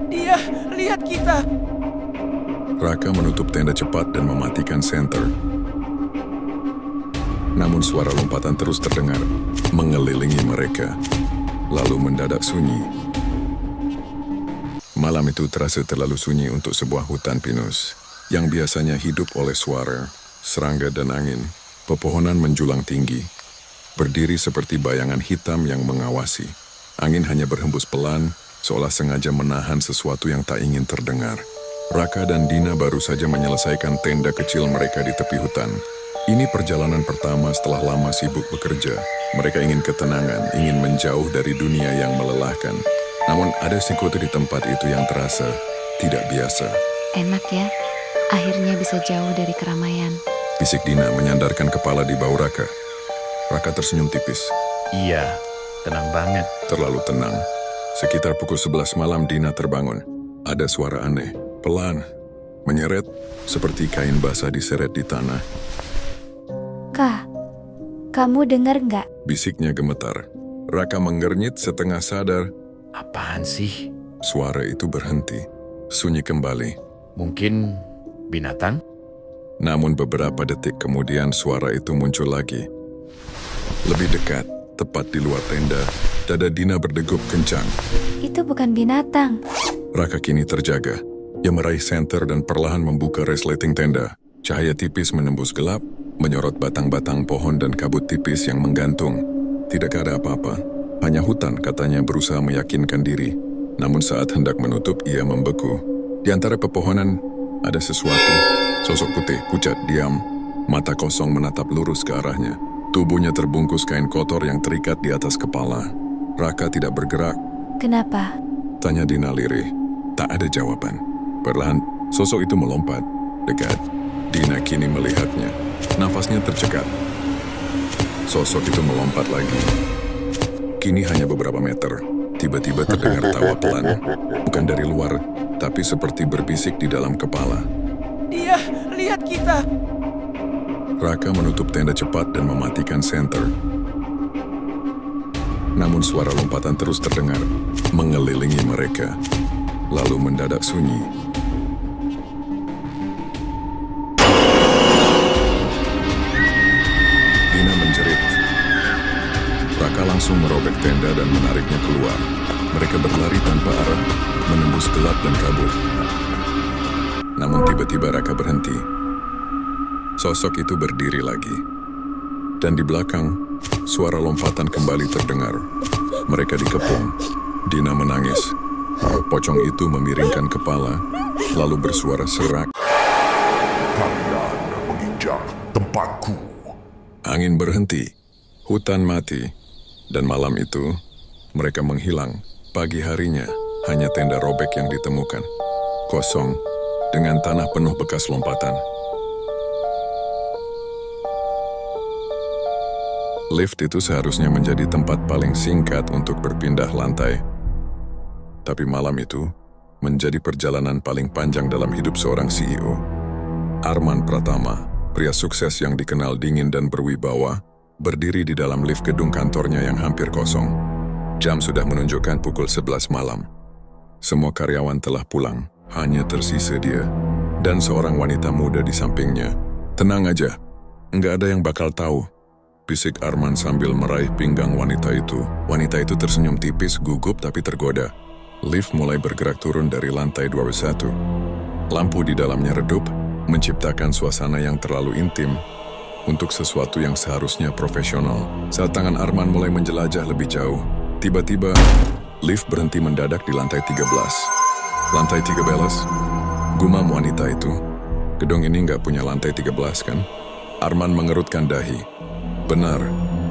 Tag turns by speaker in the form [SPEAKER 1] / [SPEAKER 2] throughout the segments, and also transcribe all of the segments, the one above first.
[SPEAKER 1] Dia lihat kita.
[SPEAKER 2] Raka menutup tenda cepat dan mematikan senter. Namun suara lompatan terus terdengar, mengelilingi mereka, lalu mendadak sunyi. Malam itu terasa terlalu sunyi untuk sebuah hutan pinus, yang biasanya hidup oleh suara, serangga dan angin. Pepohonan menjulang tinggi, berdiri seperti bayangan hitam yang mengawasi. Angin hanya berhembus pelan, seolah sengaja menahan sesuatu yang tak ingin terdengar. Raka dan Dina baru saja menyelesaikan tenda kecil mereka di tepi hutan. Ini perjalanan pertama setelah lama sibuk bekerja. Mereka ingin ketenangan, ingin menjauh dari dunia yang melelahkan. Namun ada sesuatu di tempat itu yang terasa tidak biasa.
[SPEAKER 3] Enak ya, akhirnya bisa jauh dari keramaian.
[SPEAKER 2] Bisik Dina menyandarkan kepala di bahu Raka. Raka tersenyum tipis.
[SPEAKER 4] Iya, tenang banget.
[SPEAKER 2] Terlalu tenang. Sekitar pukul 11 malam Dina terbangun. Ada suara aneh, pelan, menyeret, seperti kain basah diseret di tanah.
[SPEAKER 5] Kak, kamu dengar nggak?
[SPEAKER 2] Bisiknya gemetar. Raka mengernyit setengah sadar.
[SPEAKER 4] Apaan sih?
[SPEAKER 2] Suara itu berhenti. Sunyi kembali.
[SPEAKER 4] Mungkin binatang?
[SPEAKER 2] Namun beberapa detik kemudian suara itu muncul lagi. Lebih dekat, tepat di luar tenda, dada Dina berdegup kencang.
[SPEAKER 5] Itu bukan binatang.
[SPEAKER 2] Raka kini terjaga. Ia meraih senter dan perlahan membuka resleting tenda. Cahaya tipis menembus gelap, menyorot batang-batang pohon dan kabut tipis yang menggantung. Tidak ada apa-apa, hanya hutan katanya berusaha meyakinkan diri. Namun saat hendak menutup, ia membeku. Di antara pepohonan, ada sesuatu. Sosok putih, pucat, diam. Mata kosong menatap lurus ke arahnya. Tubuhnya terbungkus kain kotor yang terikat di atas kepala. Raka tidak bergerak.
[SPEAKER 5] Kenapa?
[SPEAKER 2] Tanya Dina lirih. Tak ada jawaban. Perlahan, sosok itu melompat. Dekat. Dina kini melihatnya. Nafasnya tercekat. Sosok itu melompat lagi. Kini hanya beberapa meter. Tiba-tiba terdengar tawa pelan. Bukan dari luar, tapi seperti berbisik di dalam kepala.
[SPEAKER 1] Dia lihat kita.
[SPEAKER 2] Raka menutup tenda cepat dan mematikan senter. Namun suara lompatan terus terdengar, mengelilingi mereka, lalu mendadak sunyi. Dina menjerit. Raka langsung merobek tenda dan menariknya keluar. Mereka berlari tanpa arah, menembus gelap dan kabut. Namun tiba-tiba Raka berhenti. Sosok itu berdiri lagi. Dan di belakang, suara lompatan kembali terdengar. Mereka dikepung. Dina menangis. Pocong itu memiringkan kepala, lalu bersuara serak.
[SPEAKER 6] Kalian menginjak tempatku.
[SPEAKER 2] Angin berhenti, hutan mati, dan malam itu mereka menghilang. Pagi harinya hanya tenda robek yang ditemukan, kosong dengan tanah penuh bekas lompatan. Lift itu seharusnya menjadi tempat paling singkat untuk berpindah lantai. Tapi malam itu menjadi perjalanan paling panjang dalam hidup seorang CEO. Arman Pratama, pria sukses yang dikenal dingin dan berwibawa, berdiri di dalam lift gedung kantornya yang hampir kosong. Jam sudah menunjukkan pukul 11 malam. Semua karyawan telah pulang, hanya tersisa dia dan seorang wanita muda di sampingnya. Tenang aja, nggak ada yang bakal tahu, bisik Arman sambil meraih pinggang wanita itu. Wanita itu tersenyum tipis, gugup tapi tergoda. Lift mulai bergerak turun dari lantai 21. Lampu di dalamnya redup, menciptakan suasana yang terlalu intim untuk sesuatu yang seharusnya profesional. Saat tangan Arman mulai menjelajah lebih jauh, tiba-tiba lift berhenti mendadak di lantai 13. Lantai 13? Gumam wanita itu. Gedung ini nggak punya lantai 13 kan? Arman mengerutkan dahi. Benar,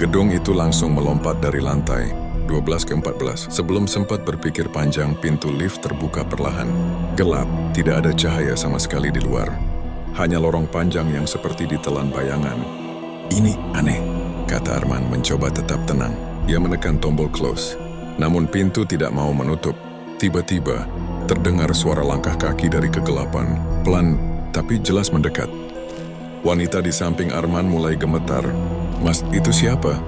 [SPEAKER 2] gedung itu langsung melompat dari lantai 12 ke 14. Sebelum sempat berpikir panjang, pintu lift terbuka perlahan. Gelap, tidak ada cahaya sama sekali di luar. Hanya lorong panjang yang seperti ditelan bayangan. Ini aneh, kata Arman mencoba tetap tenang. Ia menekan tombol close. Namun pintu tidak mau menutup. Tiba-tiba, terdengar suara langkah kaki dari kegelapan. Pelan, tapi jelas mendekat. Wanita di samping Arman mulai gemetar. Mas, itu siapa?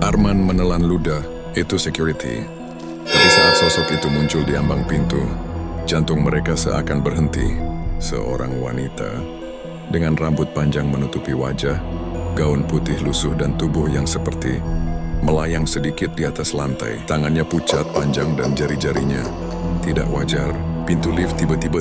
[SPEAKER 2] Arman menelan ludah. Itu security. Tapi saat sosok itu muncul di ambang pintu, Jantung mereka seakan berhenti. Seorang wanita dengan rambut panjang menutupi wajah, gaun putih lusuh dan tubuh yang seperti melayang sedikit di atas lantai. Tangannya pucat, panjang dan jari-jarinya tidak wajar. Pintu lift tiba-tiba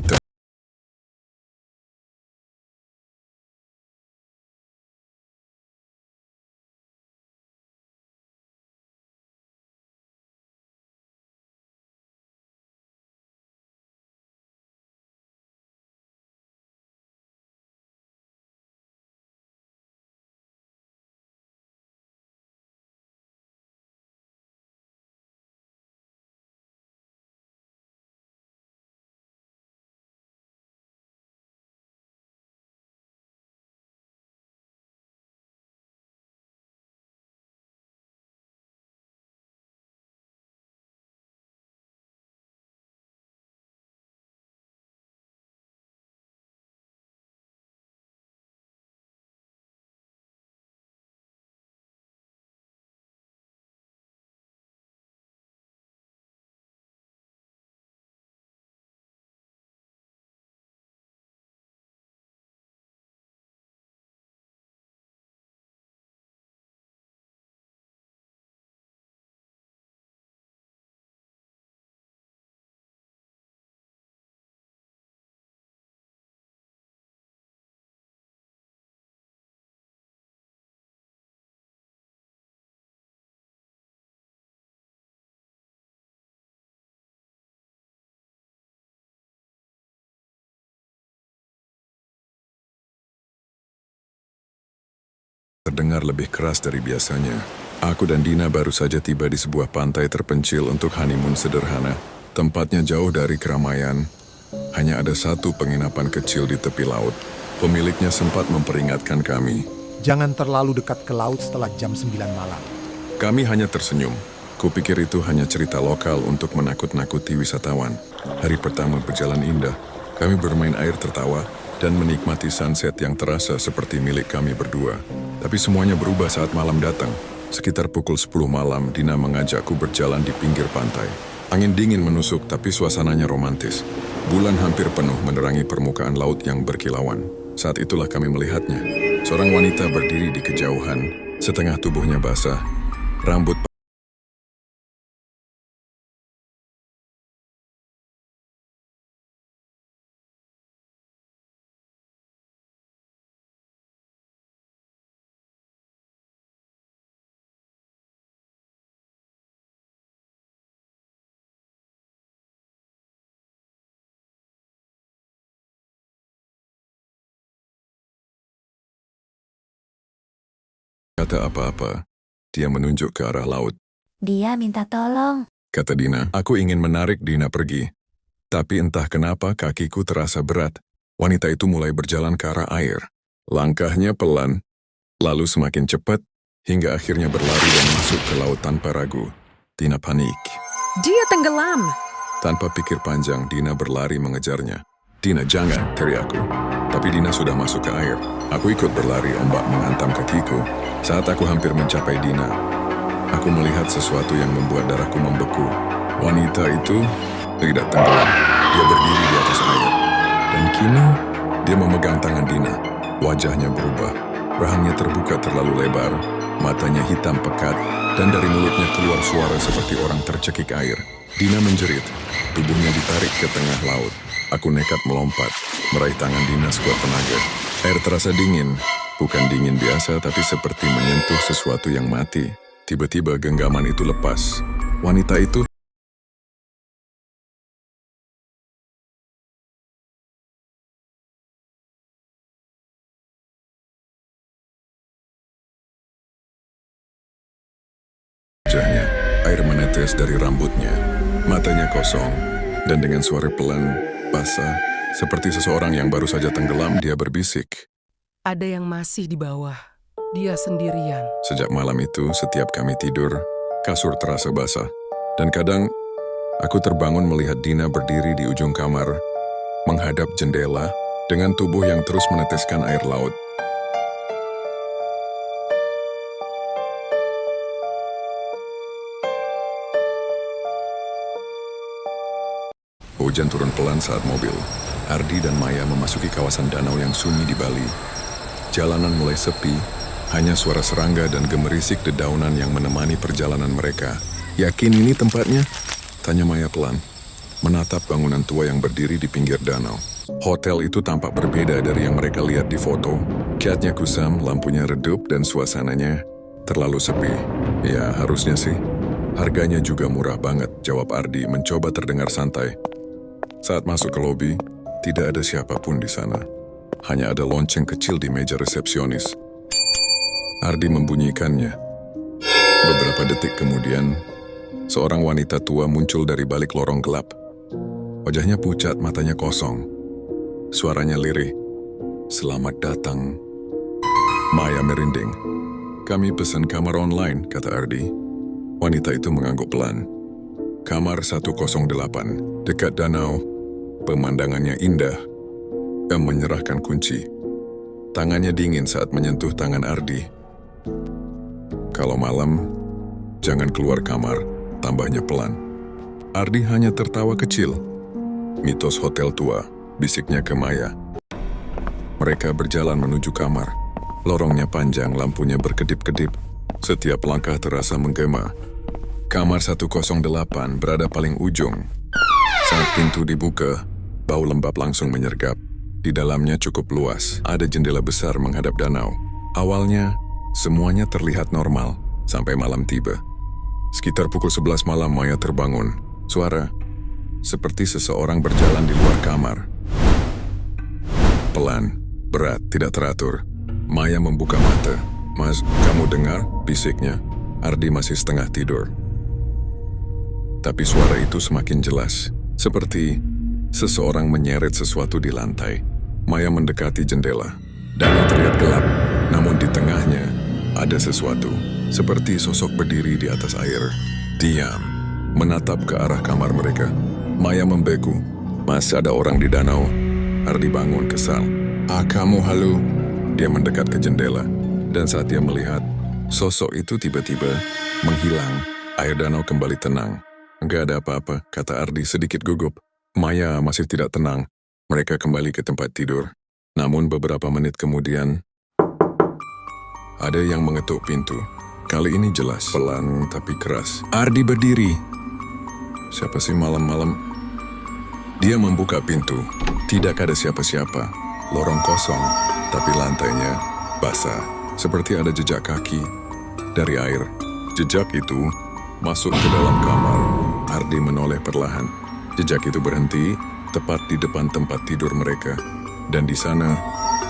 [SPEAKER 2] terdengar lebih keras dari biasanya. Aku dan Dina baru saja tiba di sebuah pantai terpencil untuk honeymoon sederhana. Tempatnya jauh dari keramaian. Hanya ada satu penginapan kecil di tepi laut. Pemiliknya sempat memperingatkan kami.
[SPEAKER 7] Jangan terlalu dekat ke laut setelah jam 9 malam.
[SPEAKER 2] Kami hanya tersenyum. Kupikir itu hanya cerita lokal untuk menakut-nakuti wisatawan. Hari pertama berjalan indah. Kami bermain air tertawa dan menikmati sunset yang terasa seperti milik kami berdua. Tapi semuanya berubah saat malam datang. Sekitar pukul 10 malam, Dina mengajakku berjalan di pinggir pantai. Angin dingin menusuk, tapi suasananya romantis. Bulan hampir penuh menerangi permukaan laut yang berkilauan. Saat itulah kami melihatnya. Seorang wanita berdiri di kejauhan, setengah tubuhnya basah, rambut kata apa-apa. Dia menunjuk ke arah laut.
[SPEAKER 5] Dia minta tolong.
[SPEAKER 2] Kata Dina, aku ingin menarik Dina pergi. Tapi entah kenapa kakiku terasa berat. Wanita itu mulai berjalan ke arah air. Langkahnya pelan, lalu semakin cepat, hingga akhirnya berlari dan masuk ke laut tanpa ragu. Dina panik.
[SPEAKER 8] Dia tenggelam.
[SPEAKER 2] Tanpa pikir panjang, Dina berlari mengejarnya. Dina, jangan, teriakku. Tapi Dina sudah masuk ke air. Aku ikut berlari, ombak menghantam kakiku. Saat aku hampir mencapai Dina, aku melihat sesuatu yang membuat darahku membeku. Wanita itu tidak tenggelam. Dia berdiri di atas air. Dan kini, dia memegang tangan Dina. Wajahnya berubah. Rahangnya terbuka terlalu lebar. Matanya hitam pekat. Dan dari mulutnya keluar suara seperti orang tercekik air. Dina menjerit. Tubuhnya ditarik ke tengah laut. Aku nekat melompat, meraih tangan Dina sekuat tenaga. Air terasa dingin, bukan dingin biasa tapi seperti menyentuh sesuatu yang mati. Tiba-tiba genggaman itu lepas. Wanita itu wajahnya, air menetes dari rambutnya. Matanya kosong, dan dengan suara pelan, basah, seperti seseorang yang baru saja tenggelam, dia berbisik.
[SPEAKER 8] Ada yang masih di bawah. Dia sendirian.
[SPEAKER 2] Sejak malam itu, setiap kami tidur, kasur terasa basah. Dan kadang, aku terbangun melihat Dina berdiri di ujung kamar, menghadap jendela, dengan tubuh yang terus meneteskan air laut. hujan turun pelan saat mobil. Ardi dan Maya memasuki kawasan danau yang sunyi di Bali. Jalanan mulai sepi, hanya suara serangga dan gemerisik dedaunan yang menemani perjalanan mereka. Yakin ini tempatnya? Tanya Maya pelan, menatap bangunan tua yang berdiri di pinggir danau. Hotel itu tampak berbeda dari yang mereka lihat di foto. Catnya kusam, lampunya redup, dan suasananya terlalu sepi. Ya, harusnya sih. Harganya juga murah banget, jawab Ardi mencoba terdengar santai. Saat masuk ke lobi, tidak ada siapapun di sana. Hanya ada lonceng kecil di meja resepsionis. Ardi membunyikannya. Beberapa detik kemudian, seorang wanita tua muncul dari balik lorong gelap. Wajahnya pucat, matanya kosong. Suaranya lirih. Selamat datang. Maya merinding. Kami pesan kamar online, kata Ardi. Wanita itu mengangguk pelan. Kamar 108, dekat danau. Pemandangannya indah. Menyerahkan kunci. Tangannya dingin saat menyentuh tangan Ardi. Kalau malam, jangan keluar kamar, tambahnya pelan. Ardi hanya tertawa kecil. Mitos hotel tua, bisiknya ke Maya. Mereka berjalan menuju kamar. Lorongnya panjang, lampunya berkedip-kedip. Setiap langkah terasa menggema. Kamar 108 berada paling ujung. Saat pintu dibuka, bau lembab langsung menyergap. Di dalamnya cukup luas, ada jendela besar menghadap danau. Awalnya, semuanya terlihat normal, sampai malam tiba. Sekitar pukul 11 malam Maya terbangun. Suara, seperti seseorang berjalan di luar kamar. Pelan, berat, tidak teratur. Maya membuka mata. Mas, kamu dengar? Bisiknya. Ardi masih setengah tidur. Tapi suara itu semakin jelas. Seperti seseorang menyeret sesuatu di lantai. Maya mendekati jendela. Danau terlihat gelap. Namun di tengahnya ada sesuatu. Seperti sosok berdiri di atas air. Diam. Menatap ke arah kamar mereka. Maya membeku. Mas, ada orang di danau. Ardi bangun kesal. Kamu halu. Dia mendekat ke jendela. Dan saat dia melihat, sosok itu tiba-tiba menghilang. Air danau kembali tenang. Enggak ada apa-apa, kata Ardi sedikit gugup. Maya masih tidak tenang. Mereka kembali ke tempat tidur. Namun beberapa menit kemudian, ada yang mengetuk pintu. Kali ini jelas, pelan tapi keras. Ardi berdiri. Siapa sih malam-malam? Dia membuka pintu. Tidak ada siapa-siapa. Lorong kosong, tapi lantainya basah. Seperti ada jejak kaki dari air. Jejak itu masuk ke dalam kamar. Ardi menoleh perlahan. Jejak itu berhenti tepat di depan tempat tidur mereka. Dan di sana,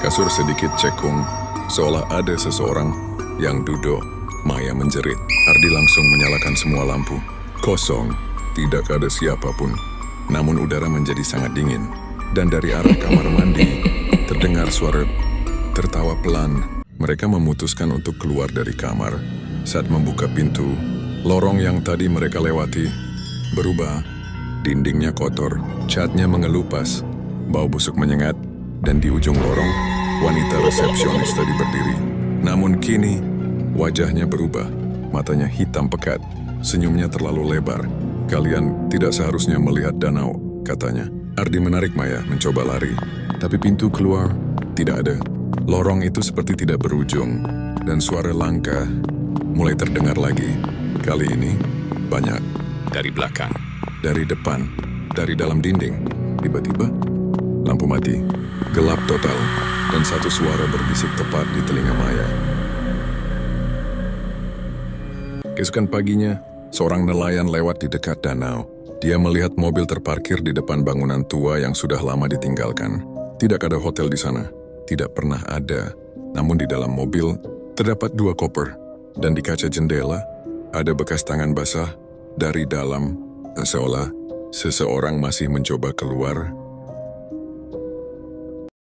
[SPEAKER 2] kasur sedikit cekung, seolah ada seseorang yang duduk. Maya menjerit. Ardi langsung menyalakan semua lampu. Kosong, tidak ada siapapun. Namun udara menjadi sangat dingin. Dan dari arah kamar mandi, terdengar suara tertawa pelan. Mereka memutuskan untuk keluar dari kamar. Saat membuka pintu, lorong yang tadi mereka lewati berubah. Dindingnya kotor, catnya mengelupas, bau busuk menyengat, dan di ujung lorong, wanita resepsionis tadi berdiri. Namun kini, wajahnya berubah. Matanya hitam pekat, senyumnya terlalu lebar. Kalian tidak seharusnya melihat danau, katanya. Ardi menarik Maya, mencoba lari. Tapi pintu keluar, tidak ada. Lorong itu seperti tidak berujung, dan suara langkah mulai terdengar lagi. Kali ini, banyak. Dari belakang, dari depan, dari dalam dinding. Tiba-tiba, lampu mati. Gelap total, dan satu suara berbisik tepat di telinga Maya. Keesokan paginya, seorang nelayan lewat di dekat danau. Dia melihat mobil terparkir di depan bangunan tua yang sudah lama ditinggalkan. Tidak ada hotel di sana. Tidak pernah ada. Namun di dalam mobil, terdapat 2 koper. Dan di kaca jendela, ada bekas tangan basah dari dalam. Seolah seseorang masih mencoba keluar